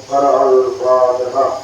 قرأ الفاتحة.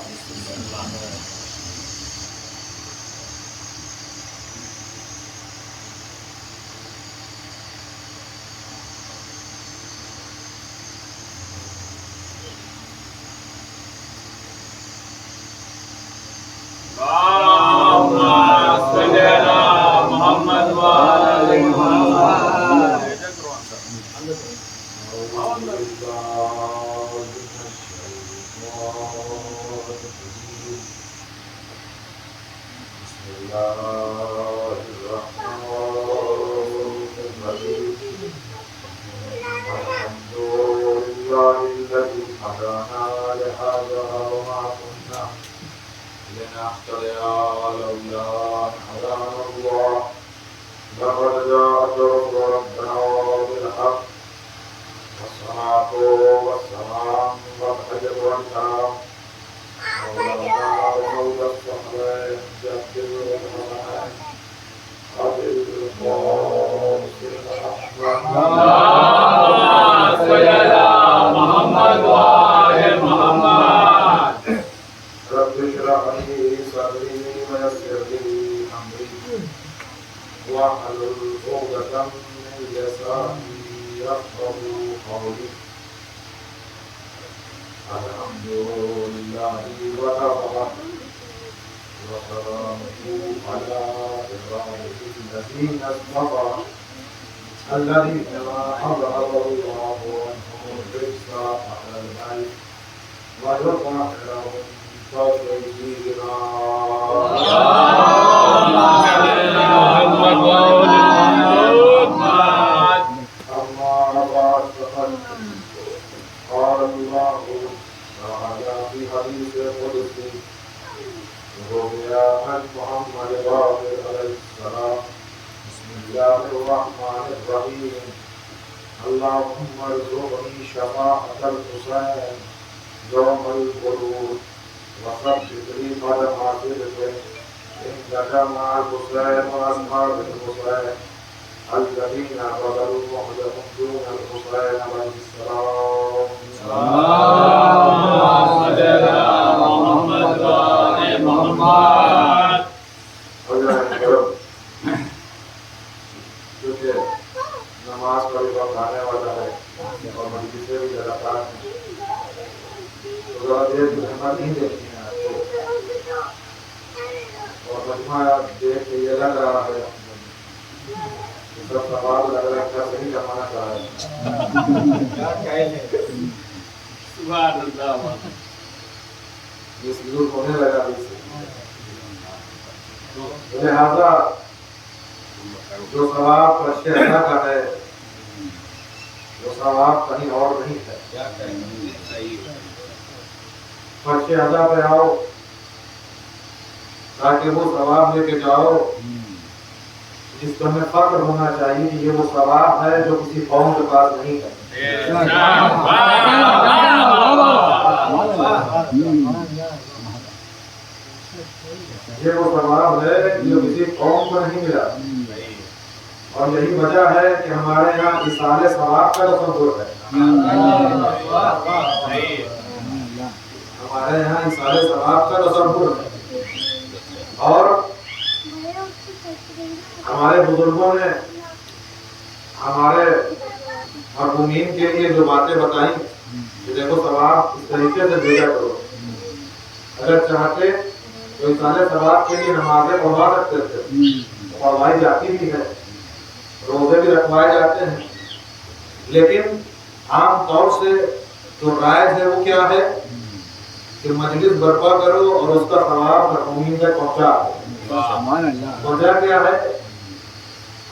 الذين حرم الله عنهم الرجس أهل البيت ويطهرهم تطهيرا. أما بعد فقد قال الله تعالى في حديث قدسي رؤيا عن محمد باقر عليه السلام: بسم الله الرحمن الرحيم. اللهم ارزقني شفاعة الحسين يوم الخلود وثبت لي قدم عاقبته إنك مع الحسين وأصحاب الحسين الذين بذلوا وحدهم دون الحسين عليه السلام. اللهم صل على محمد وآل محمد. کیونکہ نماز پڑھی وقت آنے والا ہے اور مجلس سے بھی لگاتار ہے، تو ذرا دیر کی ہمت نہیں دیکھنی ہے آپ کو، اور مجموعہ دیکھ کے یہ لگ رہا ہے کہ سب سوال لگ رہا ہے کیا صحیح کمانا چاہ رہے ہیں. سبحان اللہ. یہ سلوک ہونے لگا اس سے، لہذا جو ثواب فرش اللہ کا ہے وہ ثواب کہیں اور نہیں ہے. فرش اللہ پہ آؤ تاکہ وہ ثواب لے کے جاؤ جس کو ہمیں فخر ہونا چاہیے کہ یہ وہ ثواب ہے جو کسی قوم کے پاس نہیں ہے. یہ وہ ثواب ہے جو کسی قوم کو نہیں ملا، اور یہی وجہ ہے کہ ہمارے یہاں اصال ثواب کا تصور ہے. ہمارے یہاں اصال ثواب کا تصور ہے، اور ہمارے بزرگوں نے ہمارے مرحومین کے لیے جو باتیں بتائیں کہ دیکھو ثواب اس طریقے سے بھیجا کرو. اگر چاہتے تو اصال ثواب کے لیے نمازیں پڑھوا سکتے تھے، پڑھوائی جاتی بھی ہے، روزے بھی رکھوائے جاتے ہیں، لیکن عام طور سے جو رائج ہے وہ کیا ہے کہ مجلس برپا کرو اور اس کا ثواب مرحومین تک پہنچا. وجہ کیا ہے؟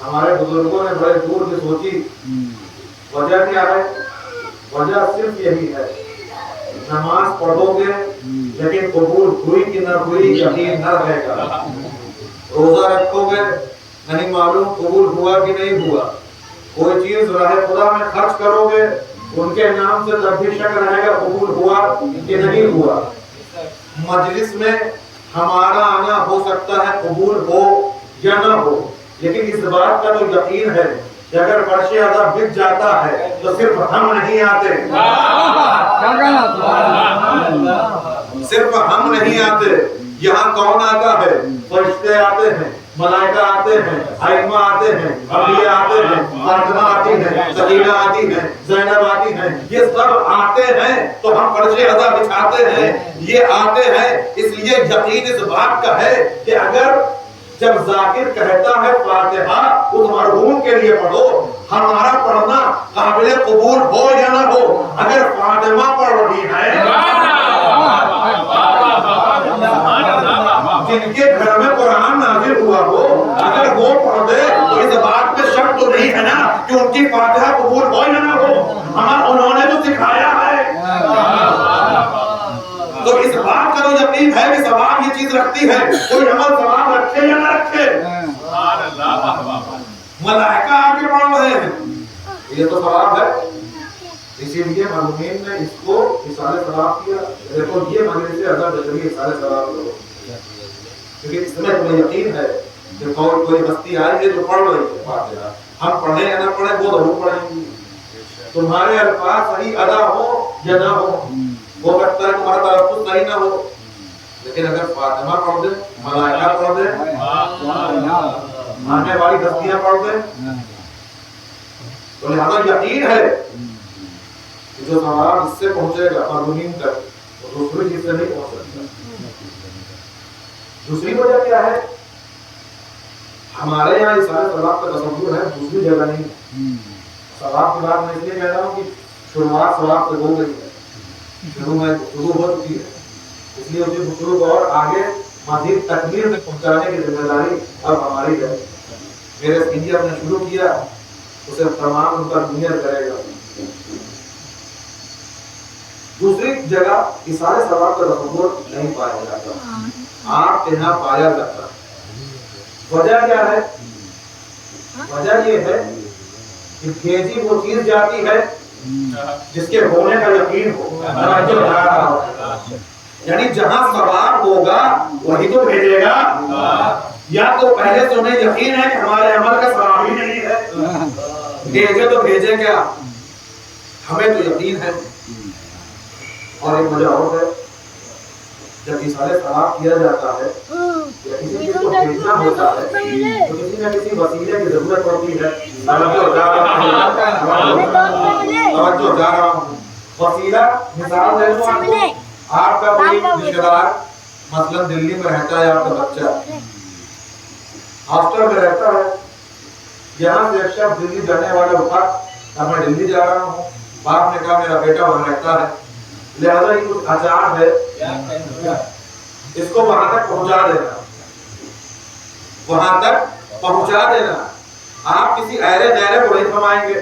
ہمارے بزرگوں نے بڑے دور سے سوچی. وجہ کیا ہے؟ وجہ صرف یہی ہے، نماز پڑھو گے لیکن قبول ہوئی کہ نہ ہوئی یقین نہ رہے گا. روزہ رکھو گے نہیں معلوم قبول ہوا کہ نہیں ہوا. کوئی چیز راہ خدا میں خرچ کرو گے ان کے نام سے تب بھی شک رہے گا قبول ہوا کہ نہیں ہوا. مجلس میں ہمارا آنا ہو سکتا ہے قبول ہو یا نہ ہو، لیکن اس بات کا تو یقین ہے کہ اگر فرش ادا بک جاتا ہے تو صرف ہم نہیں آتے. صرف ہم نہیں آتے، یہاں کون آتا ہے؟ فرشتے آتے ہیں، ملائکہ آتے ہیں، ائمہ آتے ہیں، انبیاء آتے ہیں، فاطمہ آتی ہیں، سکینہ آتی ہیں، زینب آتی ہیں، یہ سب آتے ہیں تو ہم فرش عزا بچھاتے ہیں، یہ آتے ہیں۔ اس لیے یقین اس بات کا ہے کہ اگر جب ذاکر کہتا ہے فاتحہ اس مرحوم کے لیے پڑھو، ہمارا پڑھنا قابل قبول ہو یا نہ ہو، اگر فاطمہ پڑھ رہی ہے، جن کے گھر میں قرآن نازل ہوا ہو، اگر وہ پڑھ دے تو اس بات پہ شک تو نہیں ہے نا کہ ان کی فاتحہ قبول ہو یا نہ ہو، انہوں نے تو سکھایا ہے۔ تو اس بات کا تو یقین ہے کہ ثواب یہ چیز رکھتی ہے، کوئی عمل ثواب رکھے یا نہ رکھے۔ ملائکہ آ کے پڑھ رہے ہیں، یہ تو ثواب ہے۔ اسی لیے مرحومین نے اس کو اصال ثواب کیا۔ دیکھو یہ مجلس عزا جشری اصال ثواب کرو، کیونکہ اس میں تمہیں یقین ہے کہ کوئی بستی آئی ہے جو پڑھ رہی ہے فاتحہ، ہم پڑھیں یا نہ پڑھیں وہ ضرور پڑھیں گی، تمہارے الفاظ صحیح ادا ہو یا نہ ہو، وہ کرتا ہے تمہارا تلفظ صحیح نہ ہو، لیکن اگر فاطمہ پڑھ دے، ملائکہ پڑھ دے، آنے والی ہستیاں پڑھ دے، تو لہذا یقین ہے کہ جو ثواب اس سے پہنچے گا مرحومین تک، وہ دوسری چیز سے نہیں پہنچ سکتا۔ دوسری وجہ کیا ہے؟ ہمارے یہاں اصال ثواب کا تصور ہے، دوسری جگہ نہیں۔ ثواب کی بات میں اس لیے کہہ رہا ہوں کہ شروعات ثواب سے ہو گئی ہے، شروع ہو چکی ہے، اس لیے اسی گفتگو کو اور آگے مزید تکمیل تک پہنچانے کی ذمہ داری اب ہماری ہے۔ میرے سینئر نے شروع کیا، اسے تمام ان کا جونیئر کرے گا۔ دوسری جگہ اصال ثواب کا تصور نہیں پایا جاتا، آپ کے یہاں پایا جاتا۔ وجہ کیا ہے؟ وجہ یہ ہے کہ بھیجی وہ چیز جاتی ہے جس کے ہونے کا یقین ہو، یعنی جہاں ثواب ہوگا وہی تو بھیجے گا، یا تو پہلے سے انہیں یقین ہے کہ ہمارے عمل کا ثواب ہی نہیں ہے، بھیجے تو بھیجے کیا، ہمیں تو یقین ہے۔ اور ایک وجہ اور ہے، جب اصال ثواب کیا جاتا ہے یا کسی چیز کو بھیجنا ہوتا ہے تو کسی نہ کسی وسیلے کی ضرورت پڑتی ہے۔ توجہ جا رہا ہوں، وسیلہ مثال دے دوں آپ کو، آپ کا کوئی رشتہ دار مثلا دلی میں رہتا ہے، آپ کا بچہ ہاسٹل میں رہتا ہے، یہاں سے ایک شخص دلی جانے والا اٹھا، اب میں دلی جا رہا ہوں، باپ نے کہا میرا بیٹا وہاں رہتا ہے، لہذا یہ کچھ اچار ہے، اس کو وہاں تک پہنچا دینا، وہاں تک پہنچا دینا۔ آپ کسی ایرے غیرے کو نہیں تھمائیں گے،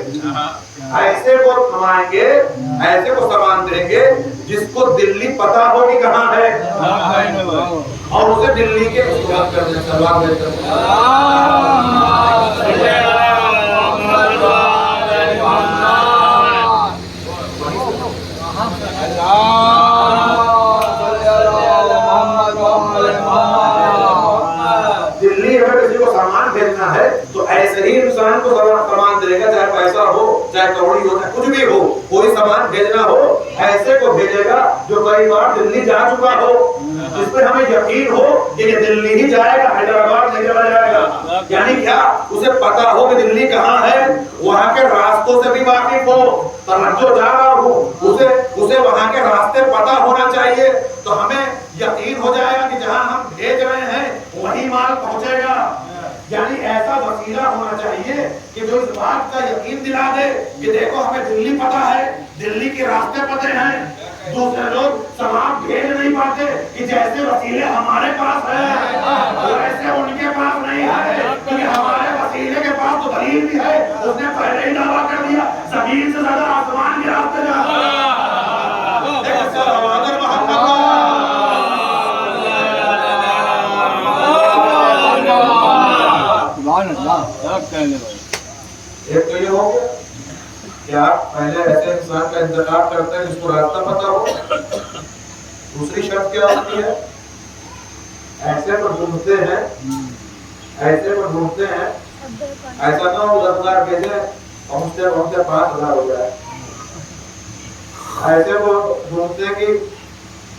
ایسے کو تھمائیں گے، ایسے کو سامان دیں گے جس کو دلی پتہ ہو کہ کہاں ہے، اور اسے دلی کے استعمال کرنے سے سوال دیتے دلی اگر کسی کو سامان بھیجنا ہے تو ایسے ہی انسان کو سامان دے گا، چاہے پیسہ ہو، چاہے کروڑی ہو، چاہے کچھ بھی ہو، کوئی سامان بھیجنا ہو ایسے کو بھیجے گا جو کئی بار دلی جا چکا ہو، جس پہ ہمیں یقین ہو کہ یہ دلی ہی جائے گا، حیدرآباد نہیں چلا جائے گا۔ یعنی کیا؟ اسے پتا ہو کہ دلی کہاں ہے، وہاں کے راستوں سے بھی واقف ہو، توجہ جا رہا ہوں، اسے وہاں کے راستے پتا ہونا چاہیے، تو ہمیں یقین ہو جائے گا کہ جہاں ہم بھیج رہے ہیں وہی مال پہنچے گا۔ یعنی ایسا وسیلہ ہونا چاہیے کہ جو اس بات کا یقین دلا دے کہ دیکھو ہمیں دلی پتہ ہے، دلی کے راستے پتہ ہیں۔ دوسرے لوگ سامان بھیج نہیں پاتے کہ جیسے وسیلے ہمارے پاس ہے ویسے ان کے پاس نہیں ہے، کیونکہ ہمارے وسیلے کے پاس تو دلیل بھی ہے، اس نے پہلے ہی دعویٰ کر دیا زمین سے زیادہ آسمان کے راستے جاتا ہے۔ ایک تو یہ ہو گیا کہ آپ پہلے ایسے انسان کا انتخاب کرتے ہیں جس کو راستہ پتہ ہو۔ دوسری شرط کیا ہوتی ہے؟ ایسے پر ڈھونڈتے ہیں، ایسے پر ڈھونڈتے ہیں، ایسا نہ ہو 10,000 بھیجے پہنچتے پہنچتے 5,000 ہو جائے، ایسے وہ ڈھونڈتے ہیں کہ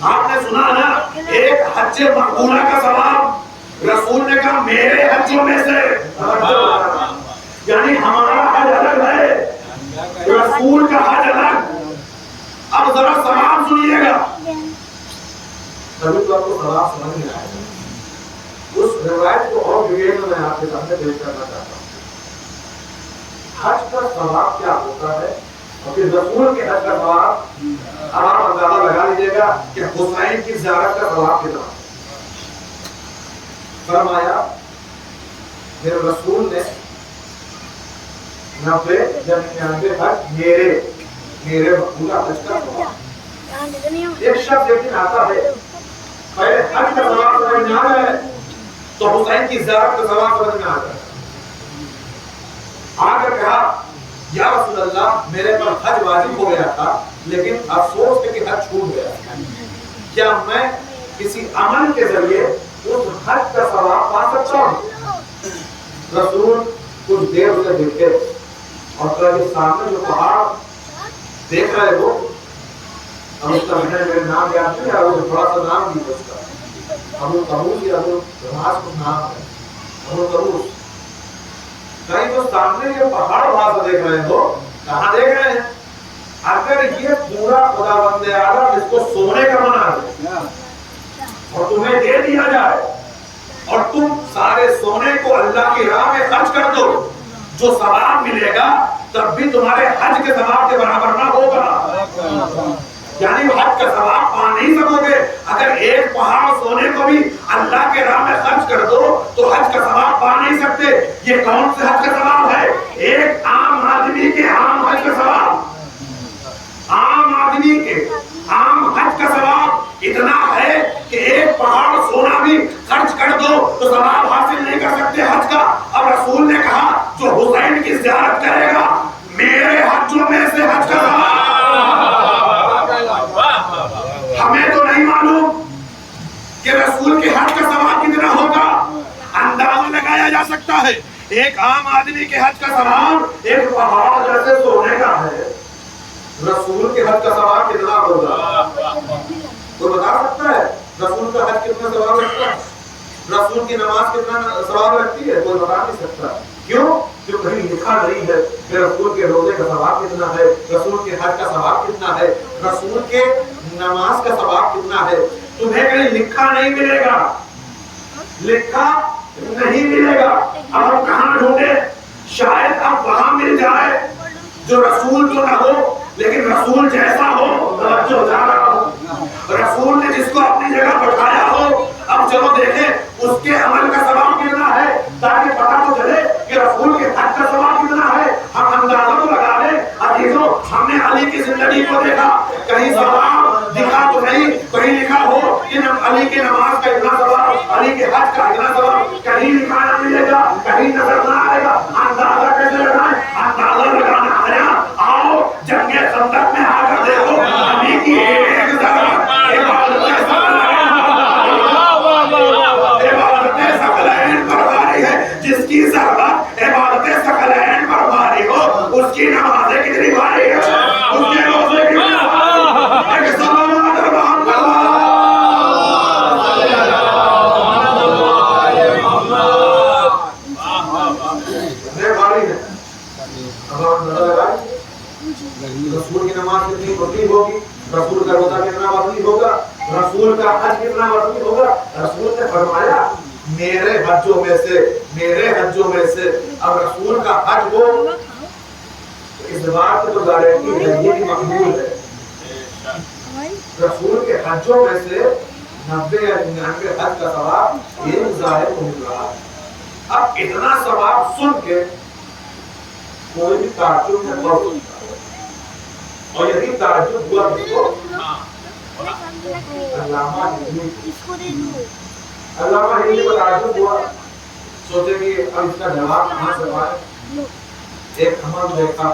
آپ نے سنا نا ایک حج مقبولہ کا ثواب رسول نے کہا میرے حجوں میں سے، یعنی ہمارا حج الگ ہے، رسول کا حج الگ۔ اب ذرا ثواب سنیے گا، تبھی تو آپ کو ثواب سمجھ میں آئے گا۔ اس روایت کو اور ڈیٹیل میں آپ کے سامنے پیش کرنا چاہتا ہوں۔ حج کا ثواب کیا ہوتا ہے اور پھر رسول کے حج کا ثواب، اب آپ اندازہ لگا لیجیے گا کہ حسین کی زیارت کا ثواب کتنا ہے۔ فرمایا میرے رسول نے 90 یا 99 حج میرے مقبولہ حج کا ثواب۔ ایک شخص لیکن آتا ہے پہلے حج کا ثواب سمجھ میں آ رہا ہے تو حسین کی زیارت کا ثواب سمجھ میں آ رہا ہے، آ کر کہا یا رسول اللہ میرے پر حج واجب ہو گیا تھا لیکن افسوس ہے کہ حج چھوٹ گیا، کیا میں کسی عمل کے ذریعے اس حج کا ثواب پا سکتا ہوں؟ رسول کچھ دیر اسے دیکھے اور کہا کہ سامنے جو پہاڑ دیکھ رہے ہو، اب اس کا میرے نام یاد نہیں آ رہا، تھوڑا سا نام بھی اس کا ابو قبوس یا ابو رماس کچھ نام ہے، ابو قبوس، کہیں تو سامنے یہ پہاڑ وہاں سے دیکھ رہے ہو، کہاں دیکھ رہے ہیں؟ اگر یہ پورا خداوند اعلیٰ جس کو سونے کا بنا دے اور تمہیں دے دیا جائے اور تم سارے سونے کو اللہ کی راہ میں خرچ کر دو، جو ثواب ملے گا تب بھی تمہارے حج کے ثواب کے برابر نہ ہوگا، یعنی حج کا ثواب پا نہیں سکو گے۔ اگر ایک پہاڑ سونے کو بھی اللہ کے راہ میں خرچ کر دو تو حج کا ثواب پا نہیں سکتے۔ یہ کون سے حج کا ثواب ہے؟ ایک عام آدمی کے عام حج کا ثواب، عام آدمی کے عام حج کا ثواب اتنا ہے کہ ایک پہاڑ سونا بھی خرچ کر دو تو ثواب حاصل نہیں کر سکتے حج کا۔ اب رسول نے کہا جو حسین کی زیارت کرے گا میرے حجوں میں سے حج کا ثواب۔ ہمیں تو نہیں معلوم کہ رسول کے حج کا ثواب کتنا ہوگا، اندازہ لگایا جا سکتا ہے۔ ایک عام آدمی کے حج کا ثواب ایک پہاڑ جیسے سونے کا ہے، رسول کے حج کا ثواب کتنا ہوگا؟ کوئی بتا سکتا ہے رسول کا حج کتنا ثواب رکھتا ہے؟ رسول کی نماز کتنا ثواب رکھتی ہے؟ کوئی بتا نہیں سکتا۔ کیوں؟ جو کہیں لکھا نہیں ہے کہ رسول کے روزے کا ثواب کتنا ہے، رسول کے حج کا ثواب کتنا ہے، رسول کے نماز کا ثواب کتنا ہے، تمہیں کہیں لکھا نہیں ملے گا، لکھا نہیں ملے گا۔ اب ہم کہاں ڈھونڈے؟ شاید اب وہاں مل جائے جو رسول تو نہ ہو لیکن رسول جیسا ہو، توجہ جا رہا ہو، رسول نے جس کو اپنی جگہ بٹھایا ہو۔ اب چلو دیکھیں اس کے عمل کا ثواب کتنا ہے تاکہ پتہ تو چلے کہ رسول کے حج کا ثواب کتنا ہے۔ ہم اندازہ تو لگا لیں۔ عزیزوں ہم نے علی کی زندگی کو دیکھا، کہیں ثواب دکھا تو نہیں، کہیں لکھا ہو کہ علی کی نماز کا اتنا ثواب، علی کے حج کا اتنا ثواب، کہیں لکھا نہ ملے گا، کہیں نظر نہ آئے گا۔ اندازہ کیسے لگائیں؟ اندازہ لگانا آیا، آؤ جنگ خندق میں آ کر دیکھو علی کی ایک ضربت عبادت ثقلین پر بھاری ہے، جس کی ضربت عبادت ثقلین پر بھاری ہو اس کی نمازیں کتنی بھاری ہے، اس کے روزے کتنے بھاری ہے۔ ایک سلامات محمد کتنے بھاری ہے۔ اب آپ نظر لگائیں رسول کی نماز کتنی وسیع ہوگی، رسول کا روزہ کتنا وسیع ہوگا، رسول کا حج کتنا وسیع ہوگا۔ رسول نے فرمایا میرے حجوں میں سے، میرے حجوں میں سے۔ اب رسول کا حج ہو اس بات کی تو گارنٹی ہے یہ مقبول ہے۔ رسول کے حجوں میں سے 90 یا 99 حج کا ثواب ایک ظاہر کو مل رہا ہے۔ اب اتنا ثواب سن کے کوئی بھی تعجب میں پڑ سکتا ہے، اور یہی تعجب ہوا جس کو علامہ ہندی کو تعجب ہوا، سوچے کہ اب اس کا جواب کہاں سے پائے۔ ایک عمل دیکھا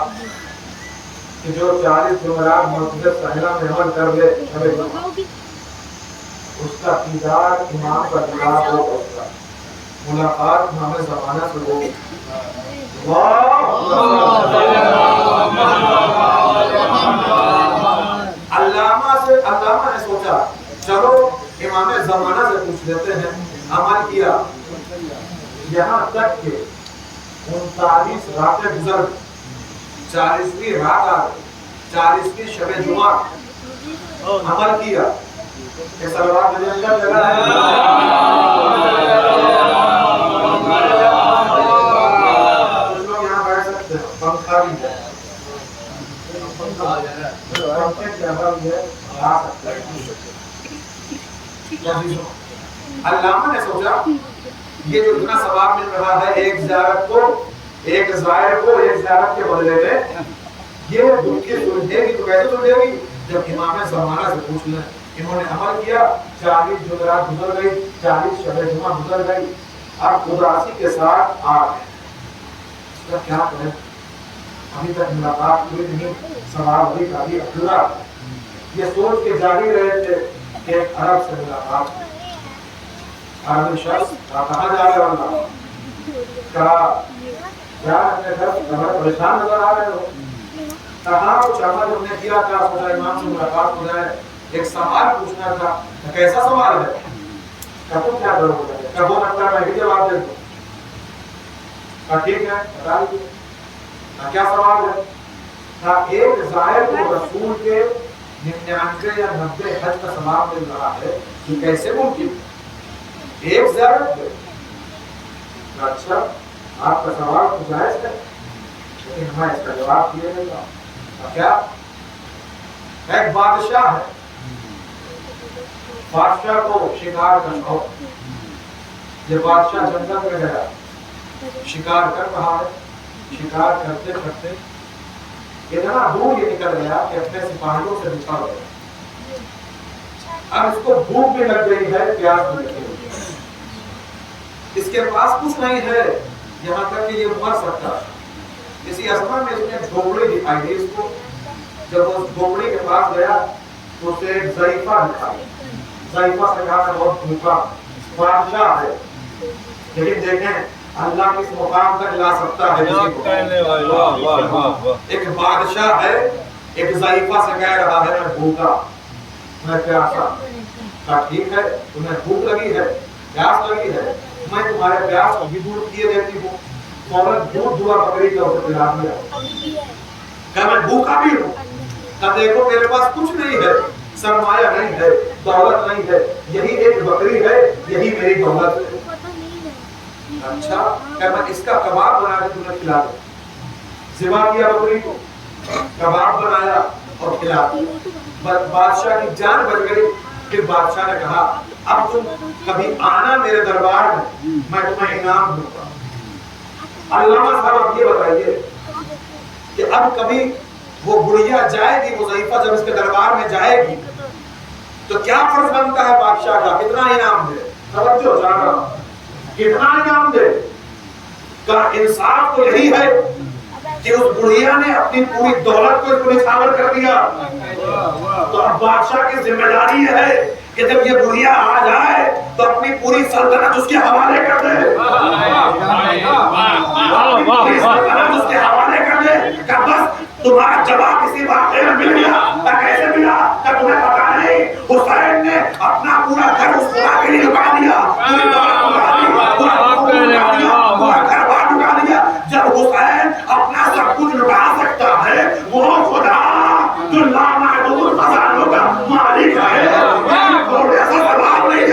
کہ جو 40 جمعرات مسجد سہلا میں عمل کر لے اس کا دیدار امام کا دیدار ہو سکتا، ملاقات امام زمانہ سے ہو۔ علامہ نے سوچا چلو امام زمانہ سے پوچھ لیتے ہیں، عمل کیا یہاں تک کہ 39 راتیں گزر، 40ویں رات آ گئی، 40ویں شب جمعہ، عمل کیا کہ صلوات میرے اندر جگہ ہے، کچھ لوگ یہاں بیٹھ سکتے ہیں، پنکھا بھی ہے، پنکھے کی ہوا بھی ہے، آ سکتے ہیں۔ علامہ نے سوچا یہ جو اتنا ثواب مل رہا ہے ایک زیارت کو، ایک زائر کو ایک زیارت کے بدلے میں، یہ دکھی سلجھے گی تو کیسے سلجھے گی؟ جب امام زمانہ سے پوچھ لیں۔ انہوں نے عمل کیا، 40 جمعرات گزر گئی، 40 شب جمعہ گزر گئی، اب اداسی کے ساتھ آ گئے، اس کا کیا کریں؟ ابھی تک ملاقات ہوئی نہیں، ثواب ابھی کا بھی ادھورا۔ یہ سوچ کے جا ہی رہے تھے کہ ایک عرب سے ملاقات ہوئی۔ عربی شخص کہاں جا رہے ہو؟ اللہ کہا کیا اپنے گھر بڑے پریشان نظر آ رہے ہو؟ کہاں کچھ عمل ہم نے کیا، کیا سوچا امام سے ملاقات ہو جائے، ایک سوال پوچھنا تھا۔ کیسا سوال ہے؟ کہا تم کیا کرو گے؟ کہا ہو سکتا ہے میں بھی جواب دے دوں۔ کہا ٹھیک ہے بتا دیجیے۔ کہا کیا سوال ہے؟ کہا ایک زائر کو رسول کے 99 یا 90 حج کا ثواب مل رہا ہے، یہ کیسے ممکن؟ ایک زیارت ہے۔ اچھا آپ کا سوال تو جائز ہے، لیکن میں اس کا جواب دیے نہیں گا۔ کیا؟ ایک بادشاہ ہے، بادشاہ کو شکار کا شوق، یہ بادشاہ جنگل میں گیا، شکار کر رہا ہے، شکار کرتے کرتے اتنا دور یہ نکل گیا کہ اپنے سپاہیوں سے بچھڑ گیا۔ اب اس کو بھوک بھی لگ گئی ہے، پیاس بھی لگی ہوئی ہے، اس کے پاس کچھ نہیں ہے یہاں تک کہ یہ مر سکتا ہے۔ اسی اسما میں اس نے جھوپڑی دکھائی دی اس کو، جب اس جھوپڑی کے پاس گیا تو اسے ایک ضعیفہ دکھائی، ضعیفہ سے کہا میں بہت بھوکا، بادشاہ ہے لیکن دیکھیں اللہ کس مقام تک لا سکتا ہے کسی کو۔ ایک بادشاہ ہے، ایک ضعیفہ سے کہہ رہا ہے میں بھوکا، میں پیاسا۔ کہا ٹھیک ہے تمہیں بھوک لگی ہے، پیاس لگی ہے، میں تمہارے پیاس کو بھی دور کیے دیتی ہوں۔ فوراً دودھ دعا بکری کا اسے پلا دیا۔ کہ میں بھوکا بھی ہوں، کہ دیکھو میرے پاس کچھ نہیں ہے، سرمایہ نہیں ہے، دولت نہیں ہے، یہی ایک بکری ہے، یہی میری دولت ہے۔ اچھا کہ میں اس کا کباب بنا کے تمہیں کھلا دوں۔ ذبح کیا بکری کو، کباب بنایا اور کھلا دیا۔ بادشاہ کی جان بچ گئی۔ پھر بادشاہ نے کہا اب تم کبھی آنا میرے دربار میں تمہیں انعام دوں گا۔ علامہ صاحب اب یہ بتائیے کہ اب کبھی وہ بڑھیا جائے گی، وہ ضعیفہ جب اس کے دربار میں جائے گی تو کیا فرض بنتا ہے بادشاہ کا؟ کتنا انعام دے؟ توجہ جانا، کتنا انعام دے؟ کا انصاف تو یہی ہے کہ اس بڑھیا نے اپنی پوری دولت کو اس کو نچھاور کر دیا، تو اب بادشاہ کی ذمہ داری یہ ہے کہ جب یہ بڑھیا آ جائے تو اپنی پوری سلطنت اس کے حوالے کر دے، پوری سلطنت اس کے حوالے کر دے کہ بس تمہارا جواب اسی واقعے میں مل گیا۔ کیسے ملا؟ کہ تمہیں پتا نہیں حسین نے اپنا پورا گھر اس خدا کے لیے لٹا دیا، پوری دولت لٹا دی، پورا گھر بار لٹا دیا۔ جب حسین اپنا سب کچھ لٹا سکتا ہے، وہ خدا جو لامحدود خزانوں کا مالک ہے، تھوڑے سا سوال نہیں دے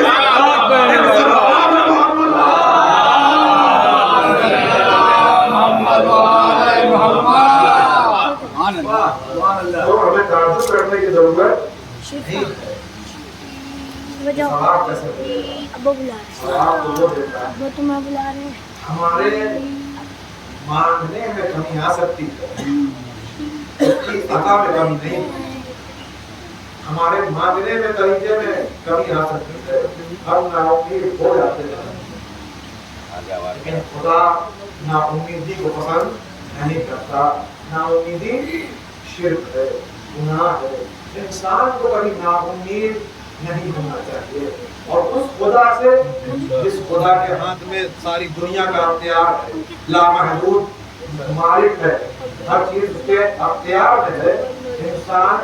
تو ہمیں تعجب کرنے کی ضرورت نہیں ہے۔ ثواب کیسے ابو بلا رہے ثواب تو وہ دیتا ہے، ابو تمہیں بلا رہے ہیں۔ ہمارے مانگنے میں کمی آ سکتی ہے، اس کی عطا میں کمی نہیں، ہمارے مانگنے میں طریقے میں کمی آ سکتی ہے، ہم ناامید ہو جاتے ہیں، لیکن خدا ناامیدی کو پسند نہیں کرتا۔ ناامیدی شرک ہے، گناہ ہے، انسان کو کبھی ناامید نہیں ہونا چاہیے، اور اس خدا سے جس خدا کے ہاتھ میں ساری دنیا کا اختیار ہے، لامحدود مالک ہے، ہر چیز اس کے اختیار میں ہے، انسان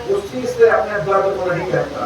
اس چیز سے اپنے درد کو نہیں کہتا،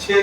6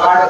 8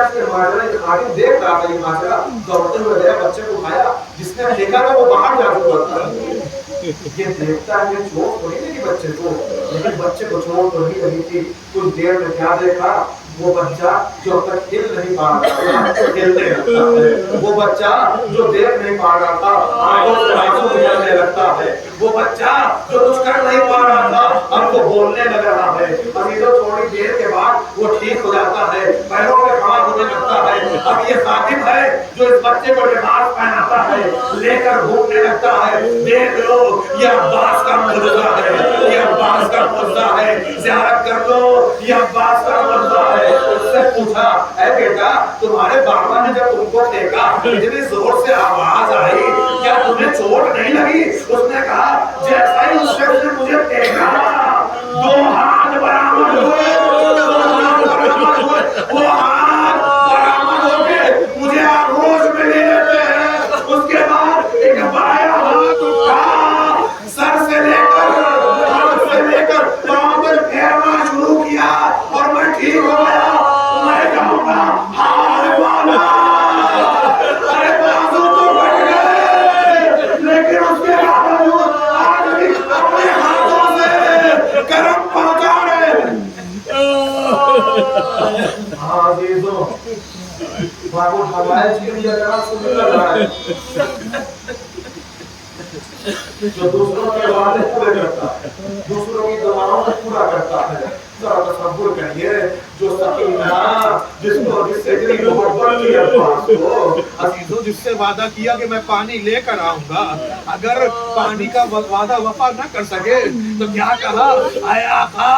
شخص یہ ماجرا یہ خادم دیکھ رہا تھا یہ ماجرا، دوڑتے ہوئے گیا بچے کو اٹھایا، جس نے دیکھا نا وہ باہر جا چکا تھا. یہ دیکھتا ہے کہ چوٹ تو نہیں لگی بچے کو، لیکن بچے کو چوٹ تو نہیں لگی تھی. کچھ دیر میں کیا دیکھا، وہ بچہ جو اب تک ہل نہیں پا رہا تھا ہلنے لگتا ہے. وہ بچہ جو دیکھ نہیں پا رہا تھا آنکھوں سے آنسو نکلنے لگتا ہے. وہ بچہ جو کچھ کر نہیں پا رہا تھا اب وہ بولنے لگ رہا ہے. عزیزوں تھوڑی دیر کے بعد وہ ٹھیک ہو جاتا ہے، پیروں پہ کھڑا ہونے لگتا ہے. اب یہ خادم ہے جو اس بچے کو لباس پہناتا ہے، لے کر گھومنے لگتا ہے. دیکھ لو یہ عباس کا معجزہ ہے، یہ عباس کا معجزہ ہے، زیارت کر لو یہ عباس کا معجزہ ہے. اس سے پوچھا اے بیٹا تمہارے بابا نے جب تم کو دیکھا اتنی زور سے آواز آئی کیا تمہیں چوٹ نہیں لگی؟ اس نے کہا جیسا ہی اس شخص نے مجھے دیکھا 2 ہاتھ برآمد ہوئے، 2 ہاتھ برآمد ہوئے، وہ ہاتھ برآمد ہو کے مجھے آغوش میں لے لیتے ہیں. اس کے بعد ایک بایاں ہاتھ اٹھا سر سے لے کر پاؤں پر پھیرنا شروع کیا اور میں ٹھیک ہو گیا. میں کہوں گا ہائے مولا، ارے بازو تو بٹ گئے لیکن اس کے باوجود آج بھی اپنے ہاتھوں سے کرم پہنچا رہے. ہاں عزیزوں بابو ہمارے چیز یہ طرح سے نکل رہا ہے جو دوسروں کے وعدے پورے کرتا ہے، دوسروں کی دعاؤں کو پورا کرتا ہے. ذرا تصور کریے جو سکینہ جس سے اتنی محبت کی عباس کو. عزیزوں جس سے وعدہ کیا کہ میں پانی لے کر آؤں گا، اگر پانی کا وعدہ وفا نہ کر سکے تو کیا کہا اے آقا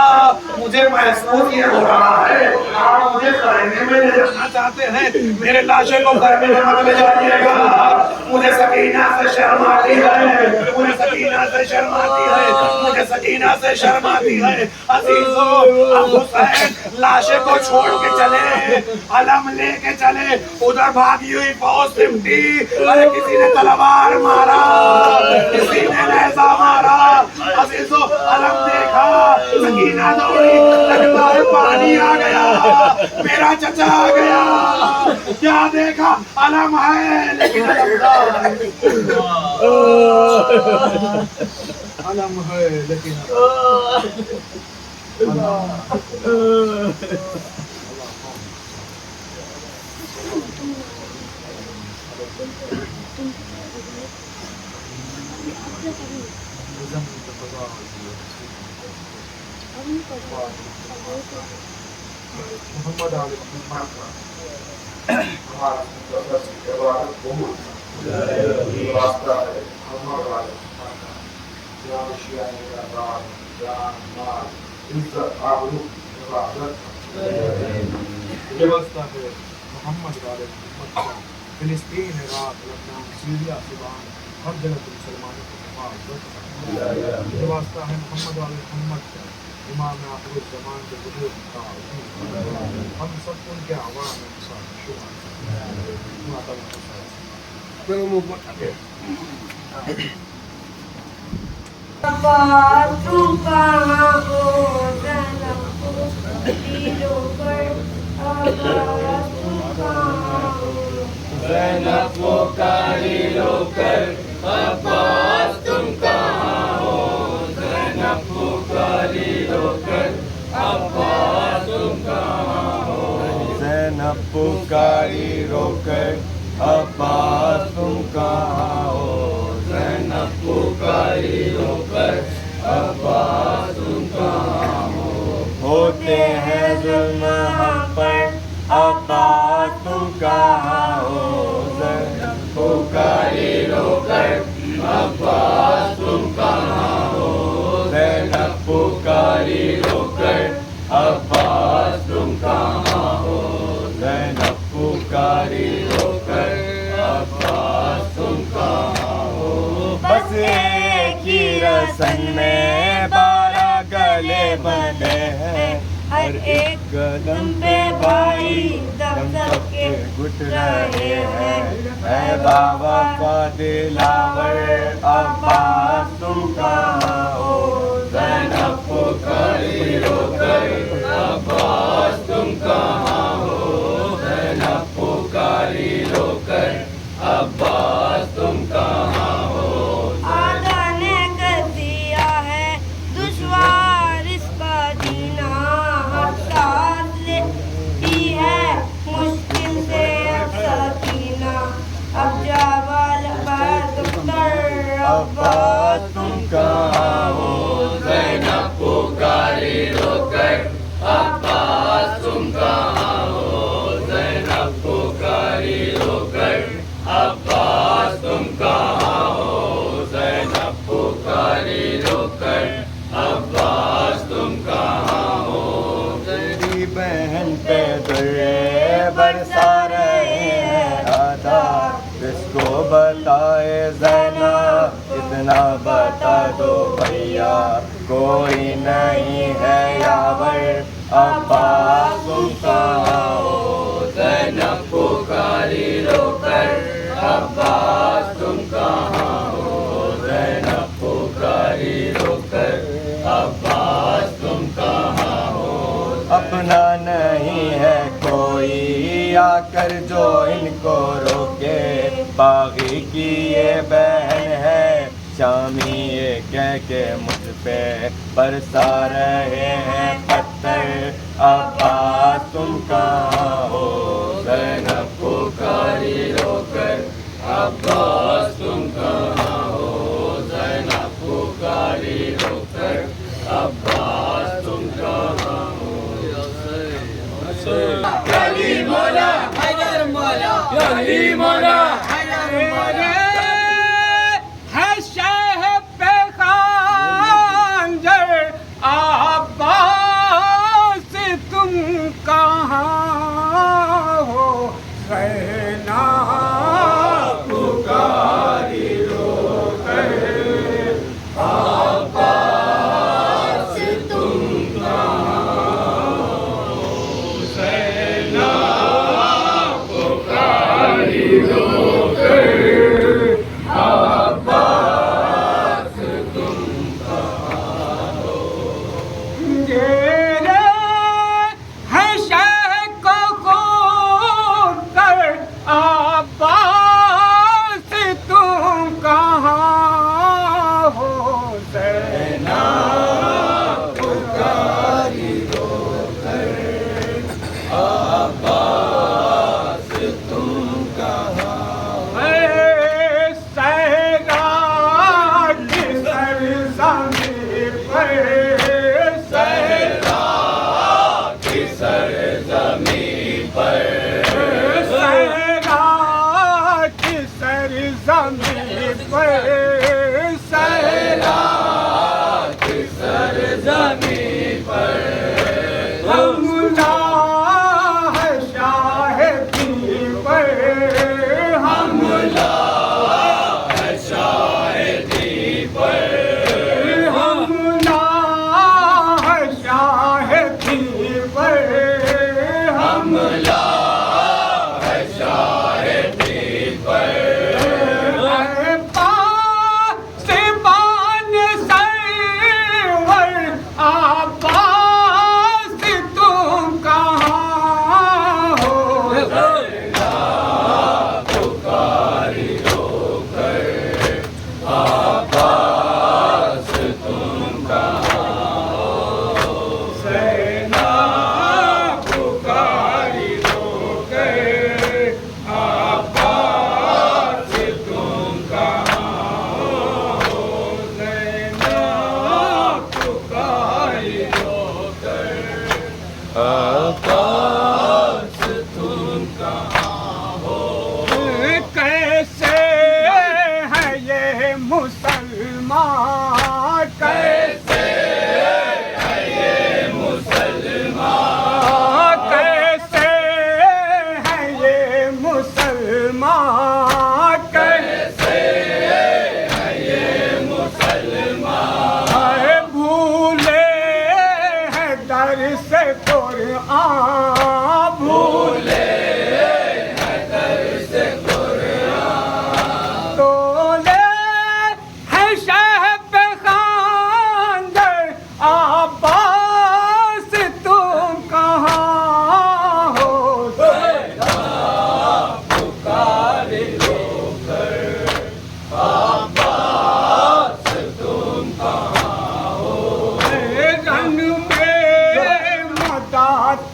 مجھے محسوس یہ ہو رہا ہے آپ مجھے خیمے میں لے جانا چاہتے ہیں، میرے لاشے کو خیمے میں مت لے جائیے گا. مجھے سکینہ سے شرم آتی ہے، مجھے سکینہ سے شرم آتی ہے، مجھے سکینہ سے شرم آتی ہے. عزیزوں اب حسین لاشے کو چھوڑ کے چلے، علم لے کے چلے، ادھر بھاگی ہوئی فوج سمٹی. ارے کسی نے تلوار مارا، کسی نے نیزہ مارا. عزیزوں علم دیکھا، سکینہ دوڑی، لگتا ہے پانی آ گیا، میرا چچا آ گیا. کیا دیکھا علم ہے لیکن علم ہے لیکن محمد علی ہمارا عبادت قبول واسطہ ہے. ہمارا جان اشیاء جان مال عزت آبرو عبادت یہ واسطہ ہے. محمد علی محمد فلسطین عراق لبنان سیریا سودان ہر جگہ کے مسلمانوں کو حفاظت. یہ واسطہ ہے محمد علی محمد امام آخر الزمان کے وجود کا. ہم سب ان کے عوام میں زینب پکاری رو کر عباس تم کہاں ہو، زینب پکاری رو کر عباس تم کہاں ہو، زینب پکاری رو کر عباس تم کہاں ہو، زینب پکاری رو کر عباس تم کہاں ہو. ہوتے ہیں ظلم ہم پر عباس تم کہاں ہو، زینب پکاری رو کر عباس تم کہاں ہو، زینب پکاری رو کر عباس تم کہاں ہو، زینب پکاری رو کر عباس تم کہاں ہو. بس ایک ہی رسن میں 12 گلے بندھے ہیں، ہر ایک قدم پہ بھائی دم سب کے گھٹ رہے ہیں. اے بابا کا دلاور عباس تم کہاں ہو، زینب پکاری رو کر عباس تم کہاں ہو، زینب کوئی نہیں ہے یاور عباس تم کہاں ہو زینب پکاری رو کر عباس تم کہاں ہو زینب پکاری رو کر عباس تم کہاں ہو اپنا نہیں ہے کوئی آ کر جو ان کو روکے باغی کی یہ بہن ہے شامی یہ کہہ کے مجھ پہ برسا رہے ہیں پتھر عباس تم کہاں ہو زینب پکاری رو کر عباس تم کہاں ہو زینب پکاری رو کر عباس تم کہاں ہو علی مولا حیدر مولا علی مولا حیدر مولا ہے شہ پہ خنجر عباس تم کہاں ہو زینب پکاری رو کر عباس تم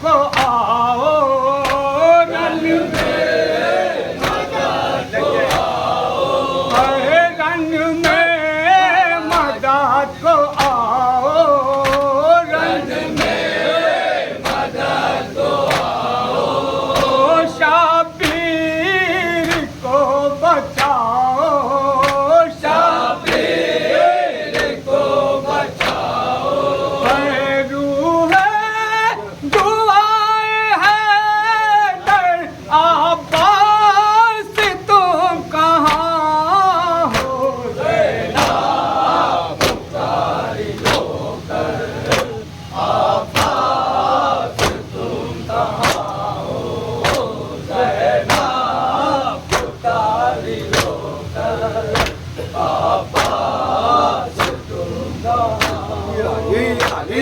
کو Dale,